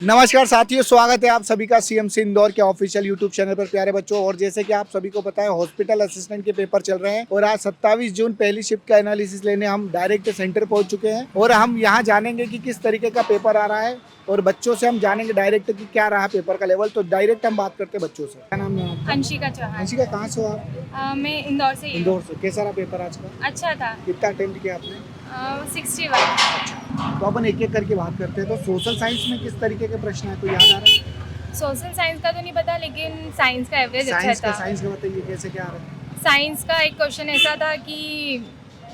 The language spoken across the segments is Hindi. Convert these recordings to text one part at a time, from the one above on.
नमस्कार साथियों, स्वागत है आप सभी का सीएमसी इंदौर के ऑफिशियल यूट्यूब चैनल पर। प्यारे बच्चों, और जैसे कि आप सभी को पता है, हॉस्पिटल असिस्टेंट के पेपर चल रहे हैं और आज 27 जून पहली शिफ्ट का एनालिसिस लेने हम डायरेक्ट सेंटर पहुंच चुके हैं और हम यहां जानेंगे कि किस तरीके का पेपर आ रहा है और बच्चों से हम जानेंगे डायरेक्ट कि क्या रहा पेपर का लेवल। तो डायरेक्ट हम बात करते हैं बच्चों से। क्या नाम है आपका? अंशिका चौहान। अंशिका, कहाँ से हो आप? मैं इंदौर से ही हूँ। इंदौर से। कैसा रहा पेपर आज का? अच्छा था। कितना अटेम्प्ट किया आपने? 61। तो अपन एक एक करके बात करते हैं। तो सोशल साइंस में किस तरीके के प्रश्न है, कोई याद आ रहा है? सोशल साइंस का तो नहीं पता, लेकिन साइंस का एवरेज अच्छा था। साइंस का बताइए, कैसे क्या आ रहा है? साइंस का एक क्वेश्चन ऐसा था कि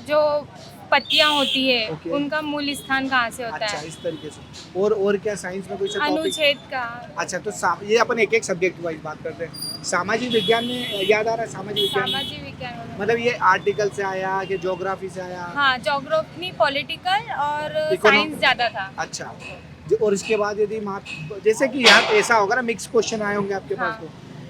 जो पत्तियां होती है Okay. उनका मूल स्थान कहाँ से होता अच्छा, है। इस तरीके से। और क्या साइंस में कोई सा टॉपिक? अनुच्छेद का। अच्छा, तो ये अपन एक एक सब्जेक्ट वाइज बात करते हैं। सामाजिक विज्ञान में याद आ रहा है? सामाजिक विज्ञान सामाजिक विज्ञान में। मतलब ये आर्टिकल से आया कि ज्योग्राफी से आया? हाँ, ज्योग्राफी, पॉलिटिकल और Economic- साइंस ज्यादा था। अच्छा, और इसके बाद यदि जैसे कि यहाँ ऐसा होगा ना, मिक्स क्वेश्चन आए होंगे आपके पास। हाँ।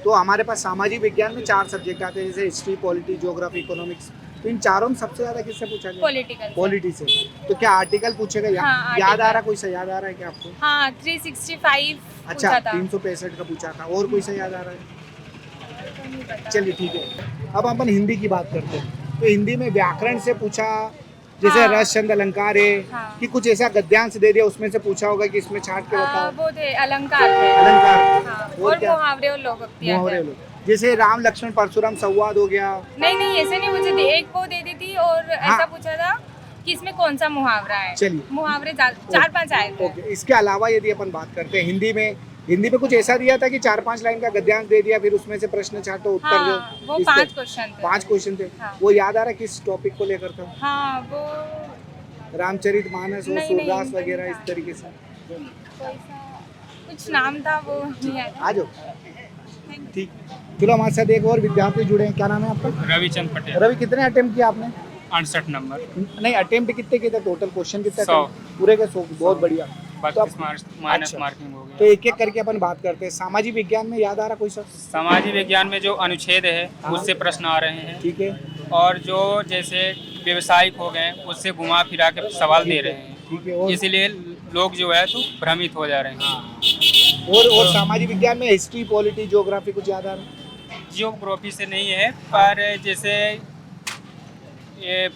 तो हमारे पास सामाजिक विज्ञान में 4 सब्जेक्ट आते हैं, जैसे हिस्ट्री, पॉलिटी, ज्योग्राफी, इकोनॉमिक्स। तो इन चारों में सबसे ज्यादा किससे पूछा गया? पॉलिटिकल। पॉलिटी से। तो क्या आर्टिकल पूछेगा? हाँ, याद आ article। रहा, कोई सा याद आ रहा है क्या आपको? हाँ, 365 अच्छा, पूछा था। 365 का पूछा था। और कोई सा याद आ रहा है? तो नहीं पता। चलिए ठीक है। अब अपन हिंदी की बात करते हैं। तो हिंदी में व्याकरण से पूछा, जैसे हाँ। रस, छंद, अलंकार है हाँ। कि कुछ ऐसा गद्यांश दे दिया, उसमें से पूछा होगा कि इसमें छांट के बताओ। वो थे अलंकार थे। अलंकार। हाँ, और और क्या? मुहावरे और लोकोक्तियाँ मुहावरे थे। लोग, जैसे राम लक्ष्मण परशुराम संवाद हो गया। नहीं, ऐसे नहीं पूछे थे। एक वो दे दी थी और हाँ। ऐसा पूछा था कि इसमें कौन सा मुहावरा है। चलिए। मुहावरे 4-5 आए थे। ओके, इसके अलावा यदि अपन बात करते हैं हिंदी में कुछ ऐसा दिया था कि 4-5 लाइन का गद्यांश दे दिया, फिर उसमें से प्रश्न छाटो, उत्तर दो। हाँ, वो इस 5 पे- क्वेश्चन थे। 5 क्वेश्चन थे। हाँ। वो याद आ रहा है किस टॉपिक को लेकर था? हाँ, वो रामचरित मानस और नहीं, सूरदास नहीं वगैरह, था। इस तरीके से। कोई सा कुछ नाम था, वो नहीं याद। आ जाओ। ठीक। चलो, हमारे साथ एक और विद्यार्थी जुड़े हैं। क्या नाम है आपका? रविचंद पटेल। रवि, कितने अटेम्प्ट किया आपने? 68 नंबर। नहीं, अटेम्प्ट कितने किए थे? टोटल क्वेश्चन कितने? 100। पूरे के 100। बहुत बढ़िया। तो 32 माइनस अच्छा। मार्किंग हो तो गया। एक एक करके अपन बात करते हैं। सामाजिक विज्ञान में याद आ रहा कोई सा? सामाजिक विज्ञान में जो अनुच्छेद है हाँ। उससे प्रश्न आ रहे हैं, ठीक है। और जो जैसे व्यवसायिक हो गए उससे घुमा फिरा के सवाल दे रहे हैं, ठीक है। और इसीलिए लोग जो है तो भ्रमित हो जा रहे हैं। और सामाजिक विज्ञान में हिस्ट्री, पॉलिटी, ज्योग्राफी कुछ याद आ रहा है? जियोग्राफी से नहीं है, पर जैसे ये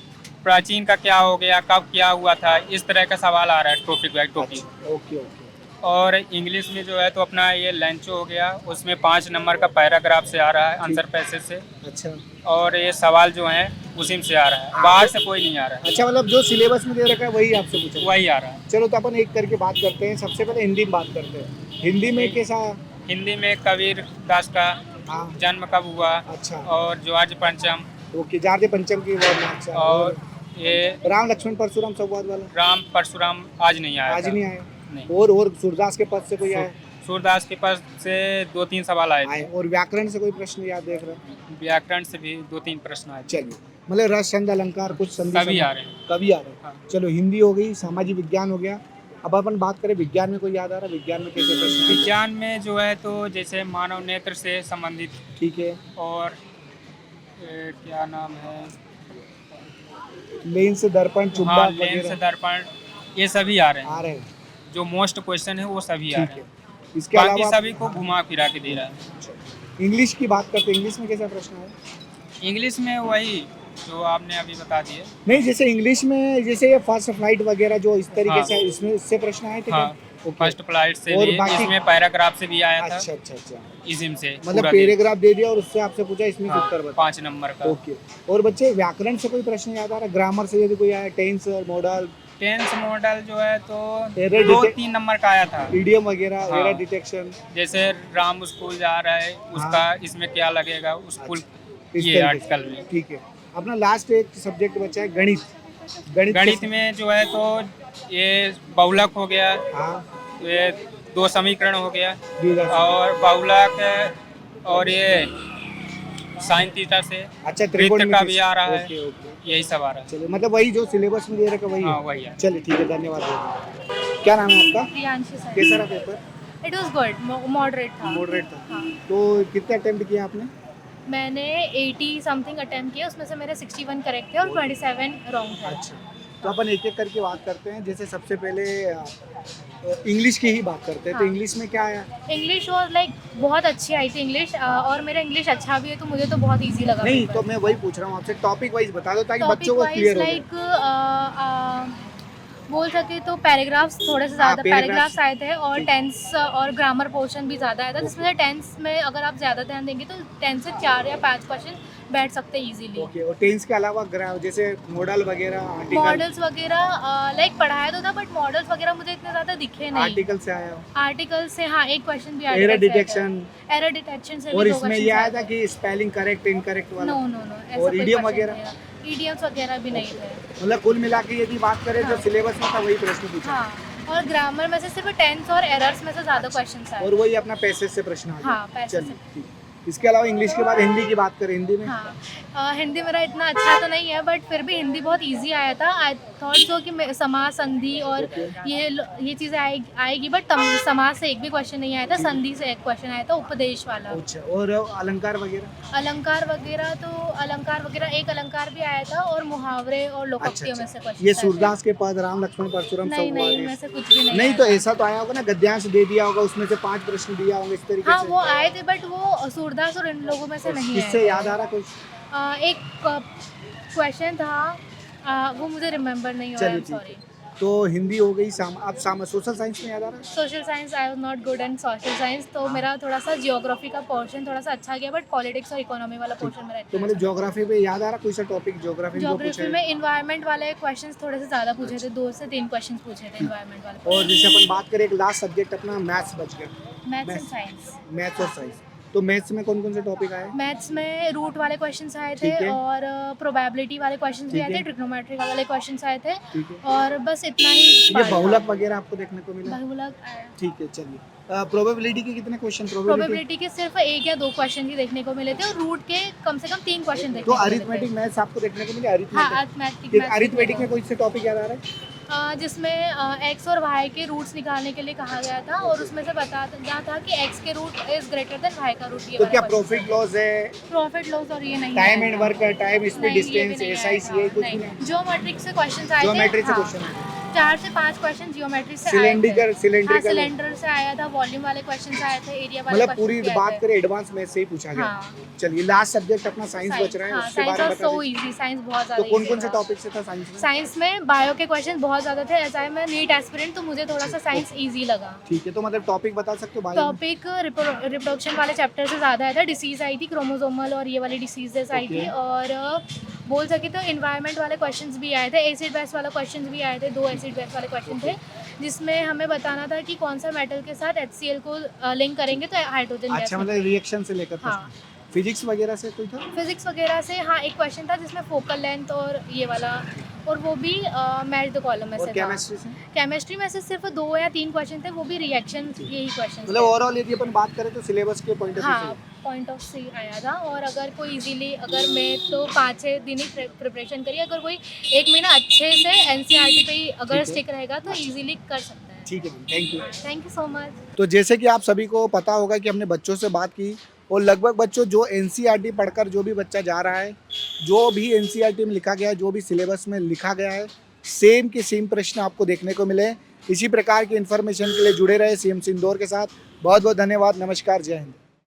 प्राचीन का क्या हो गया, कब क्या हुआ था, इस तरह का सवाल आ रहा है, topic by topic. Okay okay. और इंग्लिश में जो है तो अपना ये लंचो हो गया, उसमें 5 नंबर का पैराग्राफ से आ रहा है, आंसर पैसेज से। अच्छा और ये सवाल जो है उसी में से आ रहा है, बाहर से कोई नहीं आ रहा अच्छा, मतलब जो सिलेबस में दे रखा है वही आपसे पूछा? है, वही आ रहा है। चलो, तो अपन एक करके बात करते हैं। सबसे पहले हिंदी में बात करते हैं। हिंदी में कैसा? हिंदी में कबीर दास का हाँ। जन्म कब हुआ, अच्छा। और ज्वार्ज पंचम, ओके, जार्जे पंचम की वो मार्क्स है। और ये राम लक्ष्मण परशुराम संवाद वाला राम परशुराम आज नहीं आया आज था। नहीं आया। नहीं। और सूरदास के पद से कोई आया? सूरदास के पास से 2-3 सवाल आए आए। थे। और व्याकरण से कोई प्रश्न याद देख रहे हैं? व्याकरण से भी 2-3 प्रश्न आए थे। चलिए, मतलब रस, छंद, अलंकार कुछ संधि कभी आ रहे हैं। कभी आ रहे हैं। हाँ। चलो, हिंदी हो गई, सामाजिक विज्ञान हो गया। अब अपन बात करें विज्ञान में, कोई याद आ रहा है? विज्ञान में कैसे प्रश्न आए? विज्ञान में जो है तो जैसे मानव नेत्र से संबंधित, ठीक है। और क्या नाम है, लेंस, दर्पण, हाँ, चुंबक लेंस, वगैरह दर्पण, ये सभी आ रहे आ हैं। रहे हैं। जो मोस्ट क्वेश्चन है वो सभी आ ठीक रहे है। हैं। इसके बाकी अलावा सभी को घुमा फिरा के दे रहा है। इंग्लिश की बात करते हैं। इंग्लिश में कैसा प्रश्न है? इंग्लिश में वही जो आपने अभी बता दिए। नहीं, जैसे इंग्लिश में जैसे ये फर्स्ट फ्लाइट वगैरह जो इस तरीके हाँ। से, इसमें इससे प्रश्न आए थे हाँ, क्या? ओके। फर्स्ट फ्लाइट से और भी, बाकी- इसमें पैराग्राफ से भी आया था, अच्छा अच्छा अच्छा, इसी से मतलब पूरा दिन। पैराग्राफ दे दिया और उससे आपसे पूछा इसमें से हाँ, उत्तर बता। 5 नंबर का। ओके। और बच्चे, व्याकरण से कोई प्रश्न याद आ रहा है? ग्रामर से यदि कोई आया? टेंस, मॉडल, टेंस मॉडल जो है तो Error 2-3 नंबर का आया था। ईडियम वगैरह, हाँ। Error detection. जैसे राम स्कूल जा रहा है, उसका इसमें क्या लगेगा, स्कूल इस ये तरीके आर्टिकल से। में। ठीक है। अपना लास्ट एक सब्जेक्ट बचा है गणित। गणित गणित में जो है तो ये बहुलक हो गया, हाँ, ये 2 समीकरण हो गया, द्विघात। और बहुलक, और ये साइन थीटा से अच्छा, वृत्त का भी आ रहा है, ओके ओके। यही सब आ रहा है। चलिए, मतलब वही जो सिलेबस में दे रखा है वही हाँ, है। वही है। चलिए ठीक है, धन्यवाद भैया। क्या नाम है आपका? प्रियांशी सर। कैसा रहा paper? It was good, moderate था। मॉडरेट था। हाँ। तो कितने अटेम्प्ट किए आपने? मैंने 80 समथिंग अटेम्प्ट किया, उसमें से मेरे 61 करेक्ट थे और 27 रॉन्ग थे। अच्छा, तो अपन एक एक करके बात करते हैं। जैसे सबसे पहले इंग्लिश की ही बात करते हैं, तो हाँ। इंग्लिश में क्या आया? इंग्लिश और लाइक बहुत अच्छी आई थी इंग्लिश, और मेरा इंग्लिश अच्छा भी है तो मुझे तो बहुत इजी लगा। नहीं तो मैं वही पूछ रहा हूँ आपसे, टॉपिक वाइज बता दो ताकि टॉपिक बच्चों को वाइज क्लियर हो जाए। लाइक बोल सके तो पैराग्राफ्स थोड़े से हाँ, ज़्यादा paragraphs पैराग्राफ्स आए थे, और ठीक। टेंस और ग्रामर पोर्शन भी ज़्यादा आया था, जिसमें से टेंस में अगर आप ज़्यादा ध्यान देंगे तो 10 से 4 या 5 क्वेश्चन बैठ सकते हैं इजीली। ओके, और टेंस के अलावा जैसे मॉडल वगैरह, आर्टिकल, मॉडल्स वगैरह लाइक पढ़ाया तो था, बट मॉडल्स वगैरह मुझे इतने ज़्यादा दिखे नहीं। आर्टिकल से आया हो, आर्टिकल से हाँ, एक क्वेश्चन भी एरर डिटेक्शन, एरर डिटेक्शन से और भी 2 इसमें ये आया था कि स्पेलिंग करेक्ट इनकरेक्ट वाला, नो नो नो, और idiom वगैरह? ईडियम्स वगैरह भी नहीं थे। मतलब कुल मिला के यदि बात करें जो हाँ। सिलेबस में था वही प्रश्न पूछा, हाँ, और ग्रामर में से सिर्फ टेंस और एरर्स में से ज़्यादा क्वेश्चन आए। और वही अपना पैसेज से प्रश्न आ गया। हाँ, पैसेज चलिए से। ठीक। इसके अलावा इंग्लिश के बाद हिंदी की बात करें, हिंदी में हाँ, हिंदी मेरा इतना अच्छा तो नहीं है, बट फिर भी हिंदी बहुत इजी आया था। आई थॉट सो कि समास, संधि और ये चीज़ें आएगी, बट समास से एक भी क्वेश्चन नहीं आया था, संधि से एक क्वेश्चन आया था, उपदेश वाला। अच्छा, और अलंकार वगैरह? अलंकार वगैरह एक अलंकार भी आया था, और मुहावरे और लोकोक्तियों में से क्वेश्चन। ये सूरदास के पद, राम लक्ष्मण परशुराम नहीं नहीं, संवाद इनमें से कुछ भी नहीं नहीं आया तो था। ऐसा तो आया होगा ना, गद्यांश दे दिया होगा, उसमें से 5 प्रश्न दिया होंगे इस तरीके हाँ, से। वो आए थे, बट वो सूरदास और इन लोगों में से नहीं किससे आए थे। याद आ रहा कुछ? एक क्वेश्चन था, वो मुझे रिमेम्बर नहीं हो रहा है, चलिए सॉरी। ठीक है। तो हिंदी हो गई, आप सोशल साइंस में याद आ रहा है? Social science I was not good and social science, तो मेरा थोड़ा सा जियोग्राफी का पोर्शन थोड़ा सा अच्छा गया, बट पॉलिटिक्स और इकोनॉमी वाला पोर्शन मेरा तो इतना मतलब ज्योग्राफी पे याद आ रहा कोई सा टॉपिक? ज्योग्राफी में जो पूछा जियोग्राफी है? में इन्वायरमेंट वाले क्वेश्चंस थोड़े से ज़्यादा पूछे थे, 2 से 3 क्वेश्चंस पूछे थे इन्वायरमेंट वाले। और जैसे अपन बात करें, एक लास्ट सब्जेक्ट अपना मैथ्स बच गया, मैथ्स एंड साइंस। मैथ्स और साइंस। तो मैथ्स में कौन कौन से टॉपिक आए? मैथ्स में रूट वाले क्वेश्चंस आए थे, ठीक है। और प्रोबेबिलिटी वाले क्वेश्चंस भी ठीक आए थे, है। ट्रिग्नोमेट्री वाले क्वेश्चंस आए थे, ठीक है। और बस इतना ही। ये बहुलक वगैरह आपको देखने को मिला? बहुलक आया। ठीक है, चलिए। प्रोबेबिलिटी के कितने क्वेश्चन? प्रोबेबिलिटी के सिर्फ 1 या 2 क्वेश्चन ही देखने को मिले थे, और रूट के कम से कम 3 क्वेश्चन देखने तो को मिले थे। अरिथमेटिक मैथ्स आपको देखने को मिले? हाँ, अरिथमेटिक में कोई से टॉपिक याद आ रहा है? जिसमें एक्स और वाई के रूट्स निकालने के लिए कहा गया था, और उसमें से बताया था कि एक्स के root is greater than y का रूट। तो क्या प्रॉफिट लॉस है, प्रॉफिट लॉस और ये नहीं टाइम आया एंड था। वर्क, टाइम स्पीड नहीं, ये भी डिस्टेंस, नहीं एसआईसी, आया ये था। कुछ नहीं, नहीं? ज्योमेट्रिक से क्वेश्चन आए थे। ज्योमेट्री से हाँ, क्वेश्चन आए 4 से 5 क्वेश्चन ज्योमेट्री से आए थे। सिलेंड्रिकल सिलेंडर से आया था, वॉल्यूम वाले क्वेश्चन आए थे, एरिया वाले मतलब पूरी questions भी आए बात थे। करें एडवांस मैथ से ही पूछा गया। हाँ। चलिए, लास्ट सब्जेक्ट अपना साइंस बच रहा है, हाँ, उसके साइंस बारे में और बता सो दीजिए। इजी, साइंस बहुत तो ज़्यादा कौन easy कौन से था। टॉपिक से था साइंस में? साइंस में बायो के क्वेश्चन बहुत ज़्यादा थे, ऐसा है मैं नीट एस्पिरेंट, तो मुझे थोड़ा सा साइंस इजी लगा। ठीक है, तो मतलब टॉपिक बता सकते हो बायो में? टॉपिक रिप्रोडक्शन वाले चैप्टर से ज़्यादा आया था, डिसीज़ आई थी, क्रोमोसोमल और ये वाली डिसीजेस आई थी, Okay. और बोल सके तो इन्वायरमेंट वाले क्वेश्चंस भी आए थे, एसिड बेस वाला क्वेश्चंस भी आए थे, 2 एसिड बेस वाले क्वेश्चन थे, जिसमें हमें बताना था कि कौन सा मेटल के साथ HCl को लिंक करेंगे तो हाइड्रोजन गैस अच्छा, निकलेगी। मतलब रिएक्शन से लेकर हाँ। फिजिक्स वगैरह से कोई था? फिजिक्स वगैरह से हाँ, एक क्वेश्चन था जिसमें फोकल लेंथ और ये वाला, और वो भी मैच द कॉलम में और से था। केमिस्ट्री से? केमिस्ट्री में से सिर्फ 2 या 3 क्वेश्चन थे, वो भी रिएक्शन, यही क्वेश्चन। मतलब ओवरऑल यदि अपन बात करें तो सिलेबस के पॉइंट ऑफ व्यू हाँ, पॉइंट ऑफ व्यू आया था, और अगर कोई इजीली, अगर मैं तो 5-6 दिन ही प्रिपरेशन करी, अगर कोई 1 महीना अच्छे से NCERT पे ही अगर ठीक है। स्टिक रहेगा तो इजीली कर सकता है। ठीक है, thank you. Thank you so much. तो जैसे कि आप सभी को पता होगा कि हमने बच्चों से बात की, और लगभग बच्चों जो NCERT पढ़कर जो भी बच्चा जा रहा है, जो भी NCERT में लिखा गया है, जो भी सिलेबस में लिखा गया है, सेम के सेम प्रश्न आपको देखने को मिले। इसी प्रकार की इन्फॉर्मेशन के लिए जुड़े रहे CMC इंदौर के साथ। बहुत बहुत धन्यवाद, नमस्कार, जय हिंद।